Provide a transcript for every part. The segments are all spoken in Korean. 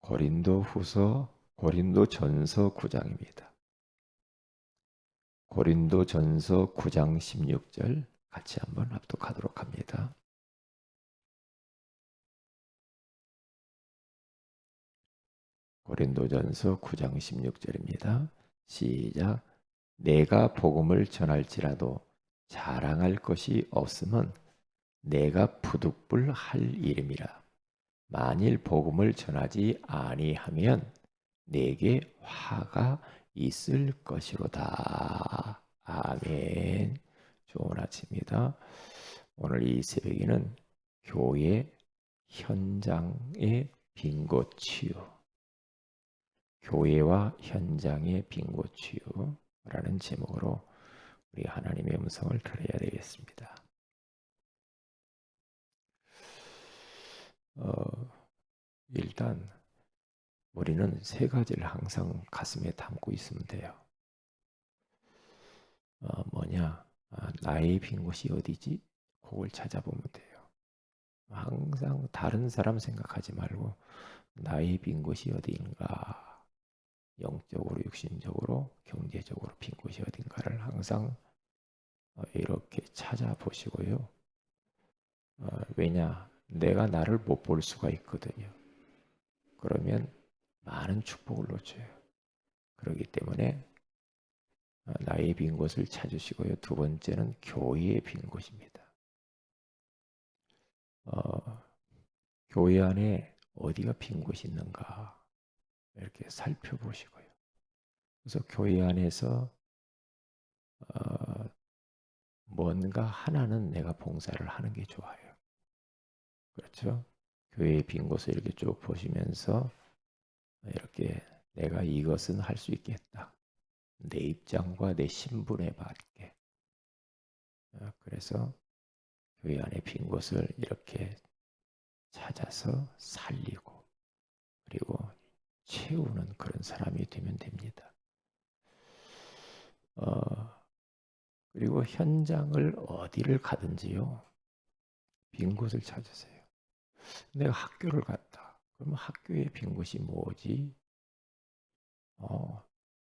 고린도전서 9장입니다. 고린도전서 9장 16절 같이 한번 합독하도록 합니다. 고린도전서 9장 16절입니다. 시작. 내가 복음을 전할지라도 자랑할 것이 없음은 내가 부득불할 일임이라. 만일 복음을 전하지 아니하면 내게 화가 있을 것이로다. 아멘. 좋은 아침입니다. 오늘 이 새벽에는 교회 현장의 빈곳 치유, 교회와 현장의 빈곳 치유라는 제목으로 우리 하나님의 음성을 들어야 되겠습니다. 일단 우리는 세 가지를 항상 가슴에 담고 있으면 돼요. 나의 빈 곳이 어디지? 그걸 찾아보면 돼요. 항상 다른 사람 생각하지 말고 나의 빈 곳이 어디인가? 영적으로, 육신적으로, 경제적으로 빈 곳이 어딘가를 항상 이렇게 찾아보시고요. 왜냐? 내가 나를 못 볼 수가 있거든요. 그러면 많은 축복을 놓쳐요. 그렇기 때문에 나의 빈 곳을 찾으시고요. 두 번째는 교회의 빈 곳입니다. 교회 안에 어디가 빈 곳이 있는가 이렇게 살펴보시고요. 그래서 교회 안에서 뭔가 하나는 내가 봉사를 하는 게 좋아요. 그렇죠? 교회의 빈 곳을 이렇게 쭉 보시면서 이렇게 내가 이것은 할 수 있겠다. 내 입장과 내 신분에 맞게. 그래서 교회 안에 빈 곳을 이렇게 찾아서 살리고 그리고 채우는 그런 사람이 되면 됩니다. 그리고 현장을 어디를 가든지요. 빈 곳을 찾으세요. 내가 학교를 갔다. 그러면 학교의 빈 곳이 뭐지?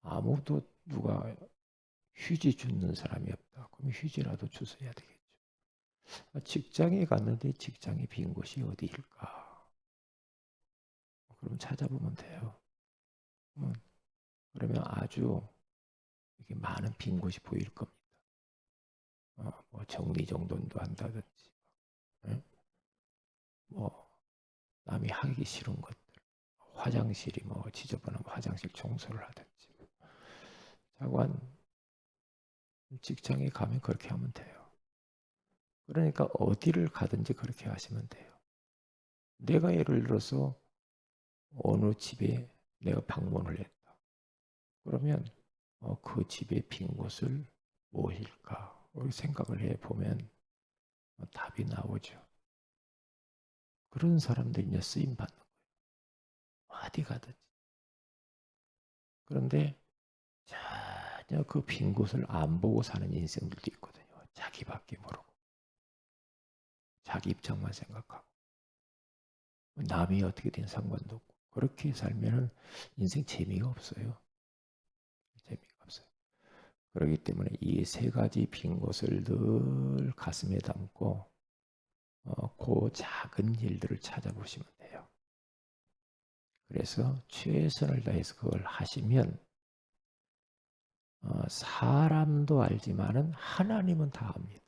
아무도 누가 휴지 주는 사람이 없다. 그럼 휴지라도 주셔야 되겠죠. 직장에 갔는데 직장의 빈 곳이 어디일까? 그럼 찾아보면 돼요. 그러면 아주 이렇게 많은 빈 곳이 보일 겁니다. 정리정돈도 한다든지, 남이 하기 싫은 것들, 화장실이 지저분한 화장실 청소를 하든지, 자관 직장에 가면 그렇게 하면 돼요. 그러니까 어디를 가든지 그렇게 하시면 돼요. 내가 예를 들어서 어느 집에 내가 방문을 했다. 그러면 그 집의 빈 곳을 무엇일까? 생각을 해보면 답이 나오죠. 그런 사람들이 이제 쓰임 받는 거예요. 어디 가든지. 그런데 전혀 그 빈 곳을 안 보고 사는 인생들도 있거든요. 자기밖에 모르고. 자기 입장만 생각하고. 남이 어떻게 된 상관도 없고. 그렇게 살면은 인생 재미가 없어요. 재미가 없어요. 그렇기 때문에 이 세 가지 빈 곳을 늘 가슴에 담고 그 작은 일들을 찾아보시면 돼요. 그래서 최선을 다해서 그걸 하시면 사람도 알지만은 하나님은 다 압니다.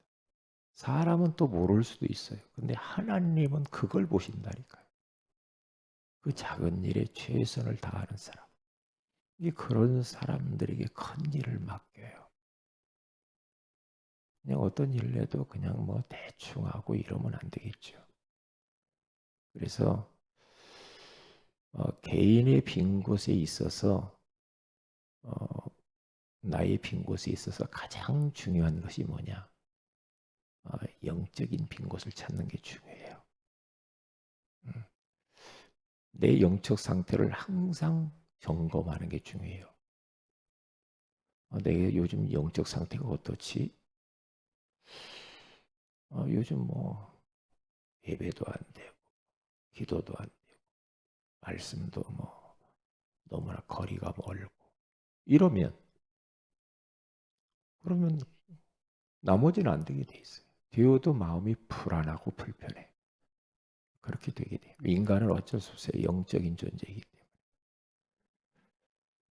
사람은 또 모를 수도 있어요. 근데 하나님은 그걸 보신다니까요. 그 작은 일에 최선을 다하는 사람. 그런 사람들에게 큰 일을 맡겨요. 그냥 어떤 일을 해도 그냥 대충 하고 이러면 안 되겠죠. 그래서 개인의 빈 곳에 있어서 나의 빈 곳에 있어서 가장 중요한 것이 뭐냐? 영적인 빈 곳을 찾는 게 중요해요. 내 영적 상태를 항상 점검하는 게 중요해요. 내 요즘 영적 상태가 어떻지? 요즘 예배도 안 되고 기도도 안 되고 말씀도 뭐 너무나 거리가 멀고 이러면 그러면 나머지는 안 되게 돼 있어요. 되어도 마음이 불안하고 불편해. 그렇게 되게 돼요. 인간은 어쩔 수 없어요. 영적인 존재이기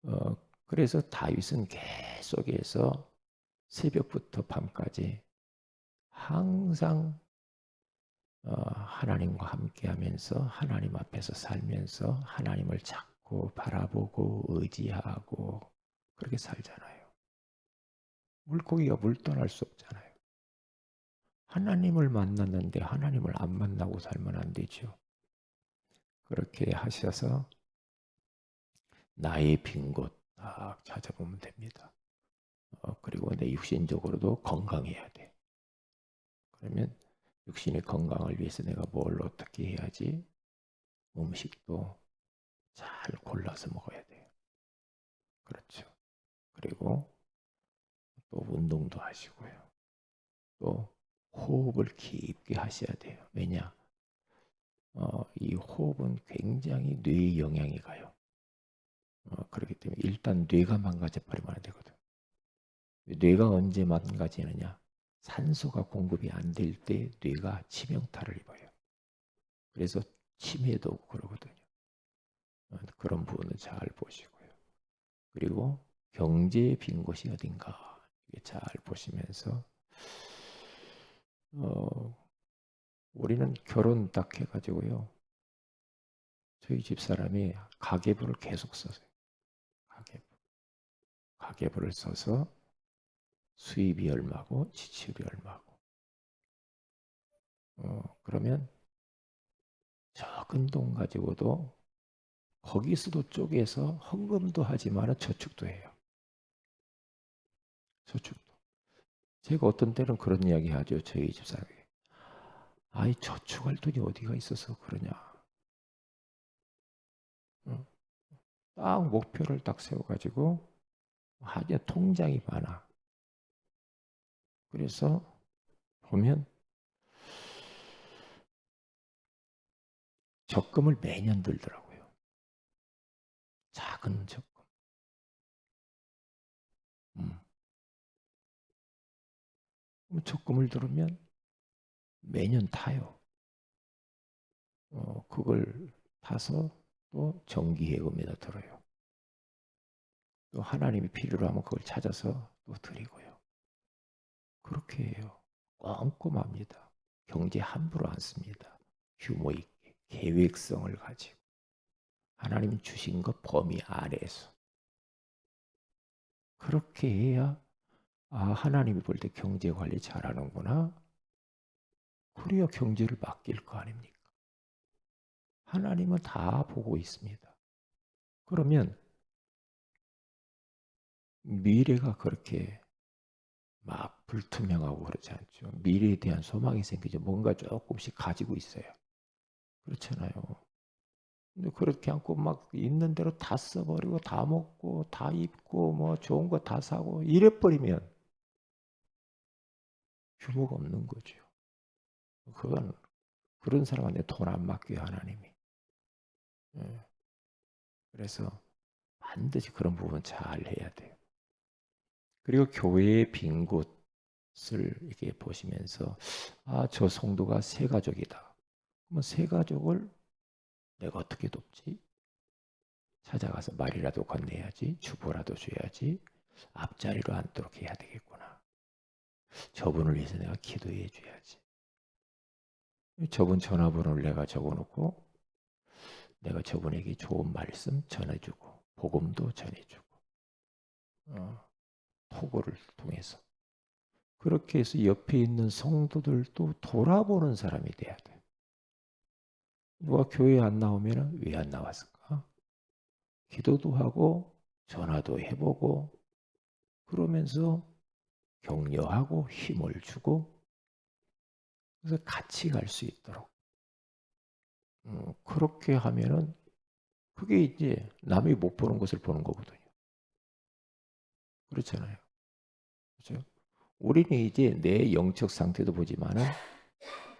때문에. 그래서 다윗은 계속해서 새벽부터 밤까지 항상 하나님과 함께하면서 하나님 앞에서 살면서 하나님을 찾고 바라보고 의지하고 그렇게 살잖아요. 물고기가 물 떠날 수 없잖아요. 하나님을 만났는데 하나님을 안 만나고 살면 안 되죠. 그렇게 하셔서 나의 빈 곳 딱 찾아보면 됩니다. 그리고 내 육신적으로도 건강해야 돼. 그러면 육신의 건강을 위해서 내가 뭘 어떻게 해야지? 음식도 잘 골라서 먹어야 돼요. 그렇죠. 그리고 또 운동도 하시고요. 또 호흡을 깊게 하셔야 돼요. 왜냐? 이 호흡은 굉장히 뇌에 영향이 가요. 그렇기 때문에 일단 뇌가 망가져 버리면 안 되거든. 뇌가 언제 망가지느냐? 산소가 공급이 안 될 때 뇌가 치명타를 입어요. 그래서 치매도 오고 그러거든요. 그런 부분을 잘 보시고요. 그리고 경제의 빈 곳이 어딘가 잘 보시면서 우리는 결혼 딱 해가지고요. 저희 집사람이 가계부를 계속 썼어요. 가계부를 써서 수입이 얼마고 지출이 얼마고. 그러면 적은 돈 가지고도 거기서도 쪼개서 헌금도 하지만 저축도 해요. 저축도. 제가 어떤 때는 그런 이야기 하죠. 저희 집사람에게. 아이 저축할 돈이 어디가 있어서 그러냐. 딱 목표를 딱 세워가지고 하여 통장이 많아. 그래서 보면 적금을 매년 들더라고요. 작은 적금. 적금을 들으면 매년 타요. 그걸 타서 또 정기예금에다 들어요. 또 하나님이 필요로 하면 그걸 찾아서 또 드리고요. 그렇게 해요. 꼼꼼합니다. 경제 함부로 안 씁니다. 규모 있게 계획성을 가지고 하나님 주신 것 범위 아래에서 그렇게 해야 하나님이 볼 때 경제 관리 잘하는구나. 그래야 경제를 맡길 거 아닙니까? 하나님은 다 보고 있습니다. 그러면 미래가 그렇게 막 불투명하고 그렇지 않죠. 미래에 대한 소망이 생기죠. 뭔가 조금씩 가지고 있어요. 그렇잖아요. 근데 그렇게 않고 막 있는 대로 다 써버리고 다 먹고 다 입고 뭐 좋은 거 다 사고 이래버리면 규모가 없는 거죠. 그건 그런 사람한테 돈 안 맡겨요 하나님이. 예. 그래서 반드시 그런 부분 잘 해야 돼요. 그리고 교회의 빈 곳을 이렇게 보시면서 저 성도가 새 가족이다. 그러면 새 가족을 내가 어떻게 돕지? 찾아가서 말이라도 건네야지, 주보라도 줘야지, 앞자리로 앉도록 해야 되겠구나. 저분을 위해서 내가 기도해 줘야지. 저분 전화번호를 내가 적어놓고 내가 저분에게 좋은 말씀 전해주고 복음도 전해주고 토고를 통해서 그렇게 해서 옆에 있는 성도들도 돌아보는 사람이 돼야 돼. 누가 교회 안 나오면 왜 안 나왔을까? 기도도 하고 전화도 해보고 그러면서 격려하고 힘을 주고 그래서 같이 갈 수 있도록 그렇게 하면은 그게 이제 남이 못 보는 것을 보는 거거든요. 그렇잖아요. 그렇죠? 우리는 이제 내 영적 상태도 보지만은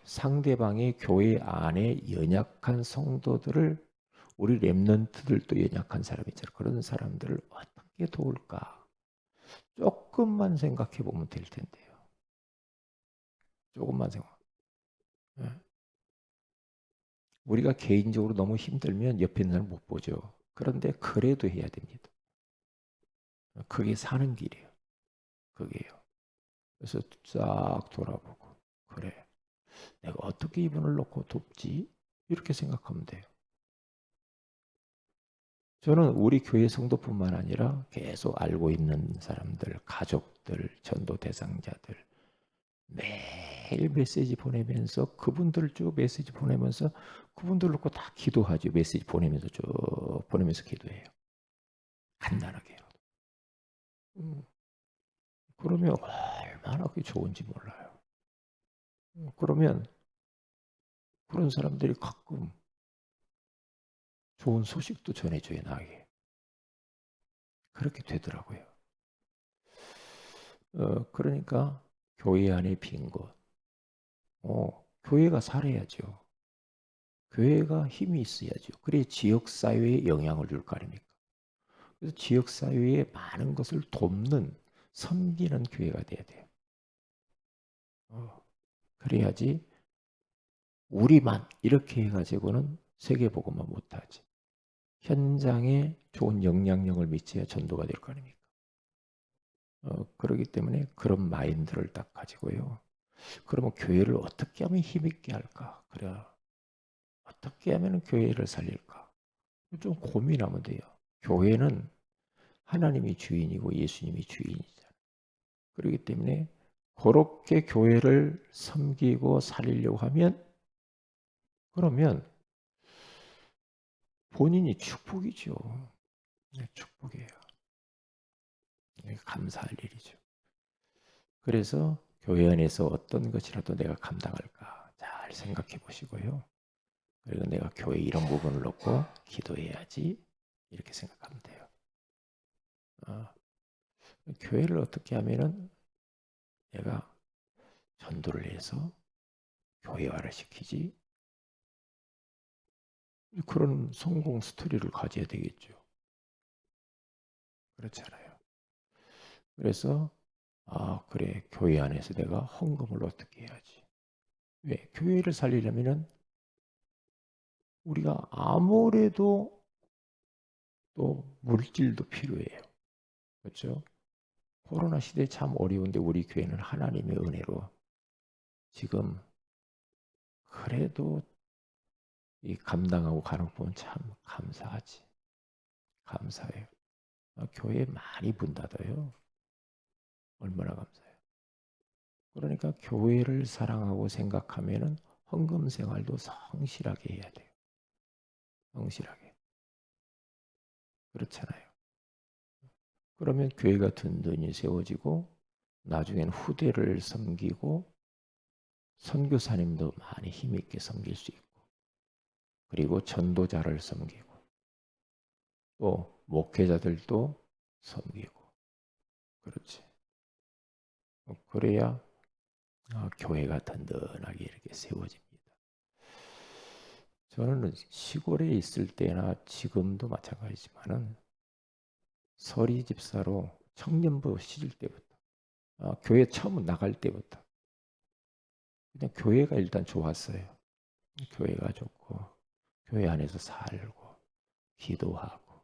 상대방의 교회 안에 연약한 성도들을 우리 렘넌트들도 연약한 사람이잖아요. 그런 사람들을 어떻게 도울까? 조금만 생각해 보면 될 텐데요. 조금만 생각. 예. 우리가 개인적으로 너무 힘들면 옆에 있는 사람 못 보죠. 그런데 그래도 해야 됩니다. 그게 사는 길이에요. 그게요. 그래서 싹 돌아보고, 그래, 내가 어떻게 이분을 놓고 돕지? 이렇게 생각하면 돼요. 저는 우리 교회 성도뿐만 아니라 계속 알고 있는 사람들, 가족들, 전도 대상자들 매일 메시지 보내면서 그분들 쭉 메시지 보내면서 그분들 놓고 다 기도하죠. 메시지 보내면서 쭉 보내면서 기도해요. 간단하게. 그러면 얼마나 그게 좋은지 몰라요. 그러면 그런 사람들이 가끔 좋은 소식도 전해줘요, 나에게. 그렇게 되더라고요. 그러니까 교회 안에 빈 곳, 교회가 살아야죠. 교회가 힘이 있어야죠. 그래 지역 사회에 영향을 줄 거 아닙니까? 그래서 지역 사회에 많은 것을 돕는 섬기는 교회가 돼야 돼요. 그래야지 우리만 이렇게 해가지고는 세계복음만 못하지. 현장에 좋은 영향력을 미쳐야 전도가 될 거 아닙니까? 그렇기 때문에 그런 마인드를 딱 가지고요. 그러면 교회를 어떻게 하면 힘있게 할까? 그래, 어떻게 하면 교회를 살릴까? 좀 고민하면 돼요. 교회는 하나님이 주인이고 예수님이 주인이잖아요. 그렇기 때문에 그렇게 교회를 섬기고 살리려고 하면 그러면 본인이 축복이죠. 네, 축복이에요. 네, 감사할 일이죠. 그래서 교회 안에서 어떤 것이라도 내가 감당할까 잘 생각해 보시고요. 그리고 내가 교회 이런 부분을 놓고 기도해야지 이렇게 생각하면 돼요. 어, 교회를 어떻게 하면은 내가 전도를 해서 교회화를 시키지? 그런 성공 스토리를 가져야 되겠죠. 그렇잖아요. 그래서 그래 교회 안에서 내가 헌금을 어떻게 해야지? 왜 교회를 살리려면은 우리가 아무래도 또 물질도 필요해요. 그렇죠? 코로나 시대에 참 어려운데 우리 교회는 하나님의 은혜로 지금 그래도 이 감당하고 가는 거 보면 참 감사하지. 감사해요. 교회 많이 문 닫아요. 얼마나 감사해요. 그러니까 교회를 사랑하고 생각하면은 헌금 생활도 성실하게 해야 돼요. 성실하게. 그렇잖아요. 그러면 교회가 든든히 세워지고 나중에는 후대를 섬기고 선교사님도 많이 힘있게 섬길 수 있고 그리고 전도자를 섬기고 또 목회자들도 섬기고 그렇지. 그래야 교회가 든든하게 이렇게 세워집니다. 저는 시골에 있을 때나 지금도 마찬가지지만은 서리 집사로 청년부 시절 때부터 교회 처음 나갈 때부터 그냥 교회가 일단 좋았어요. 교회가 좋고 교회 안에서 살고 기도하고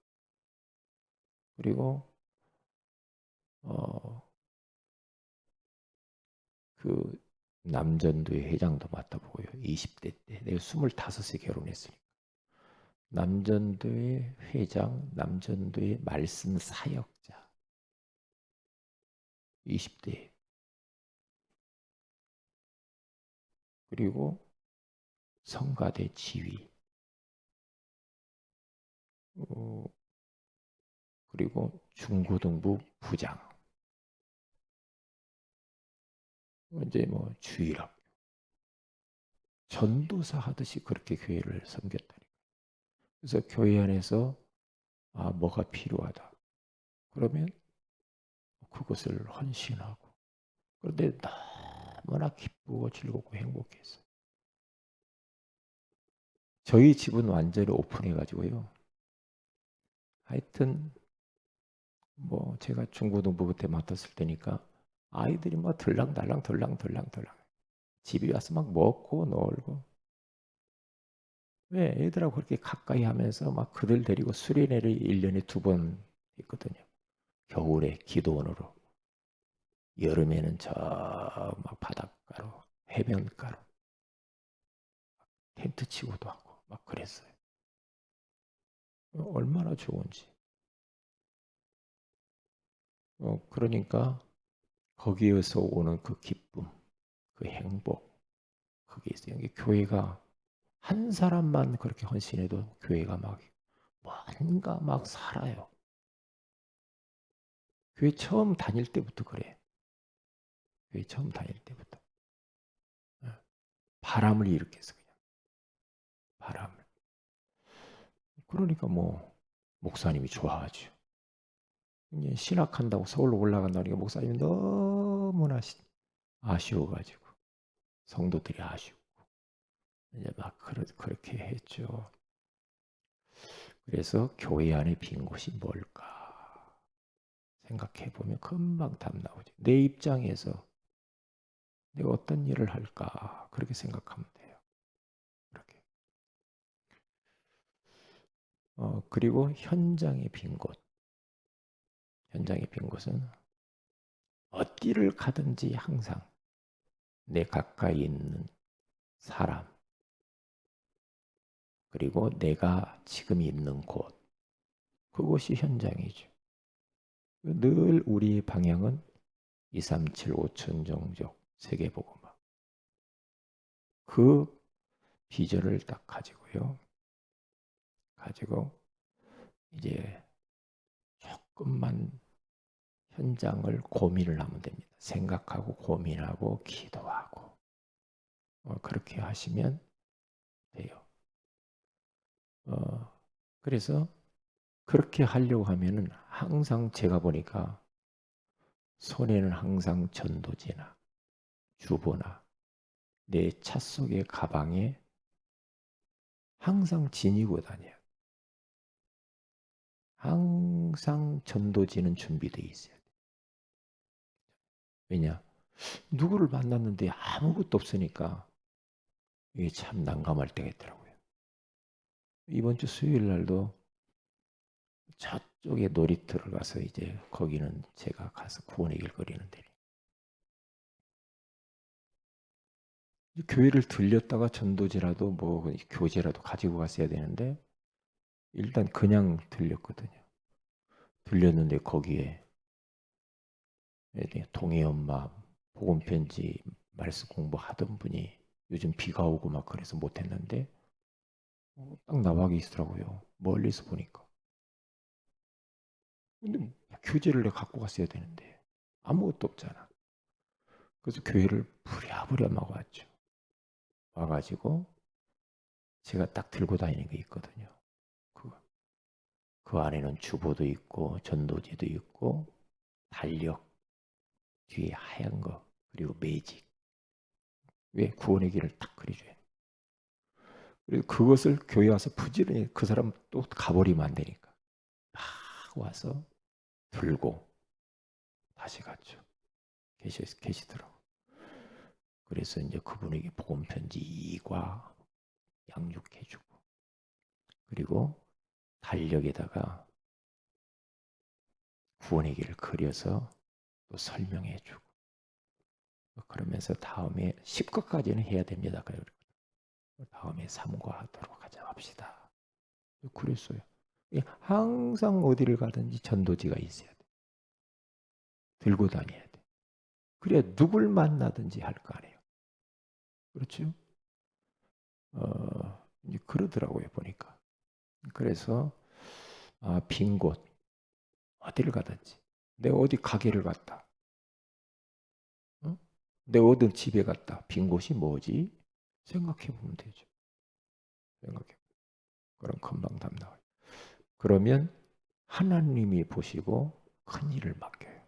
그리고 어, 그 남전도의 회장도 맡아보고요. 20대 때 내가 25세 결혼했으니까 남전도의 회장, 남전도의 말씀 사역자 20대 그리고 성가대 지휘 어, 그리고 중고등부 부장 이제 뭐 주일학 전도사 하듯이 그렇게 교회를 섬겼다니. 그래서 교회 안에서 뭐가 필요하다. 그러면 그것을 헌신하고. 그런데 너무나 기쁘고 즐겁고 행복했어요. 저희 집은 완전히 오픈해가지고요. 하여튼 뭐 제가 중고등부 그때 맡았을 때니까 아이들이 뭐 들랑달랑 집에 와서 막 먹고 놀고. 왜 애들하고 그렇게 가까이 하면서 막 그들 데리고 수련회를 1년에 2번 있거든요. 겨울에 기도원으로, 여름에는 저 막 바닷가로, 해변가로 텐트 치고도 하고 막 그랬어요. 얼마나 좋은지. 그러니까 거기에서 오는 그 기쁨, 그 행복, 그게 있어요. 이게 교회가 한 사람만 그렇게 헌신해도 교회가 막 뭔가 막 살아요. 교회 처음 다닐 때부터 그래. 교회 처음 다닐 때부터. 예. 바람을 일으켜서 그냥 바람을. 그러니까 뭐 목사님이 좋아하죠. 이제 신학한다고 서울로 올라간다니까 목사님이 너무나 아쉬워가지고 성도들이 아쉬워. 이제 막 그렇게 했죠. 그래서 교회 안에 빈 곳이 뭘까 생각해 보면 금방 답 나오죠. 내 입장에서 내가 어떤 일을 할까 그렇게 생각하면 돼요. 그렇게. 그리고 현장의 빈 곳. 현장의 빈 곳은 어디를 가든지 항상 내 가까이 있는 사람, 그리고 내가 지금 있는 곳, 그곳이 현장이죠. 늘 우리 방향은 237 5천 종족 세계복음화. 그 비전을 딱 가지고요. 가지고 이제 조금만 현장을 고민을 하면 됩니다. 생각하고 고민하고 기도하고 그렇게 하시면 돼요. 그래서 그렇게 하려고 하면은 항상 제가 보니까 손에는 항상 전도지나 주보나 내 차 속의 가방에 항상 지니고 다녀요. 항상 전도지는 준비되어 있어야 돼. 왜냐? 누구를 만났는데 아무것도 없으니까 이게 참 난감할 때가 있더라고요. 이번 주 수요일 날도 저쪽에 놀이터를 가서 이제 거기는 제가 가서 구원의 길 거리는데 교회를 들렸다가 전도지라도 뭐 교재라도 가지고 갔어야 되는데 일단 그냥 들렸거든요. 들렸는데 거기에 동해 엄마 복음 편지 말씀 공부하던 분이 요즘 비가 오고 막 그래서 못했는데 딱 나와 계시더라고요. 멀리서 보니까. 근데 교재를 내가 갖고 갔어야 되는데 아무것도 없잖아. 그래서 교회를 부랴부랴 막 왔죠. 와가지고 제가 딱 들고 다니는 게 있거든요. 그 안에는 주보도 있고 전도지도 있고 달력 뒤에 하얀 거 그리고 매직 왜 구원의 길을 딱 그려줘요. 그리고 그것을 교회 와서 부지런히 그 사람 또 가버리면 안 되니까 막 와서 들고 다시 갔죠. 계시더라고. 그래서 이제 그분에게 복음 편지 2과 양육해주고 그리고 달력에다가 구원의 길을 그려서 또 설명해주고 그러면서 다음에 10과까지는 해야 됩니다. 그리고 다음에 3과하도록 합시다. 그랬어요. 항상 어디를 가든지 전도지가 있어야 돼. 들고 다녀야 돼. 그래야 누굴 만나든지 할 거 아니에요. 그렇죠? 이제 그러더라고요, 보니까. 그래서 빈 곳, 어디를 가든지. 내가 어디 가게를 갔다. 어? 내가 어디 집에 갔다. 빈 곳이 뭐지? 생각해 보면 되죠. 생각해. 그럼 금방 답 나와요. 그러면 하나님이 보시고 큰 일을 맡겨요.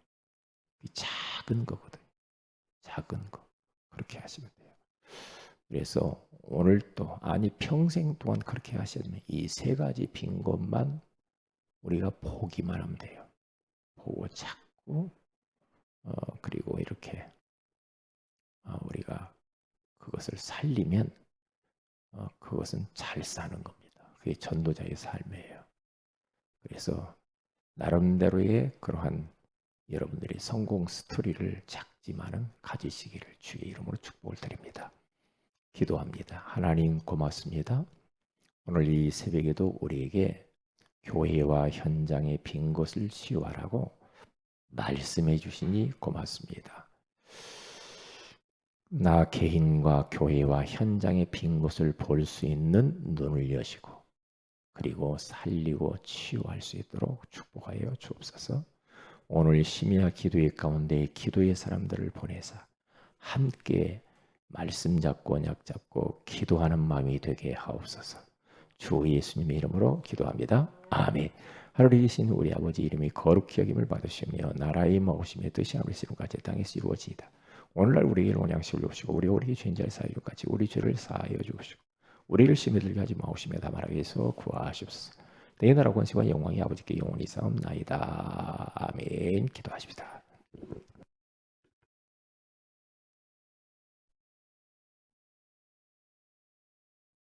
작은 거거든요. 작은 거. 그렇게 하시면 돼요. 그래서 오늘 또 아니 평생 동안 그렇게 하셔야 되면 이 세 가지 빈 곳만 우리가 보기만 하면 돼요. 보고 자꾸 그리고 이렇게 우리가 그것을 살리면 그것은 잘 사는 겁니다. 그게 전도자의 삶이에요. 그래서 나름대로의 그러한 여러분들이 성공 스토리를 작지만은 가지시기를 주의 이름으로 축복을 드립니다. 기도합니다. 하나님 고맙습니다. 오늘 이 새벽에도 우리에게 교회와 현장의 빈 곳을 치유하라고 말씀해 주시니 고맙습니다. 나 개인과 교회와 현장의 빈 곳을 볼 수 있는 눈을 여시고 그리고 살리고 치유할 수 있도록 축복하여 주옵소서. 오늘 심야 기도의 가운데 기도의 사람들을 보내사 함께 말씀 잡고 언약 잡고 기도하는 마음이 되게 하옵소서. 주 예수님의 이름으로 기도합니다. 아멘. 하늘에 계신 우리 아버지 이름이 거룩히 여김을 받으시며 나라의 마오심의 뜻이 하늘에서 이룬같이 땅에서 이루어지이다. 오늘날 우리에게 원양식을 주시고 우리 죄인자의 사이로 같이 우리 죄를 사하여 주시고 우리를 심히 들게 하지 마옵시며 다만 하게서 구하시옵소서. 내 나라 권세와 영광이 아버지께 영원히 싸움나이다. 아멘. 기도하십시다.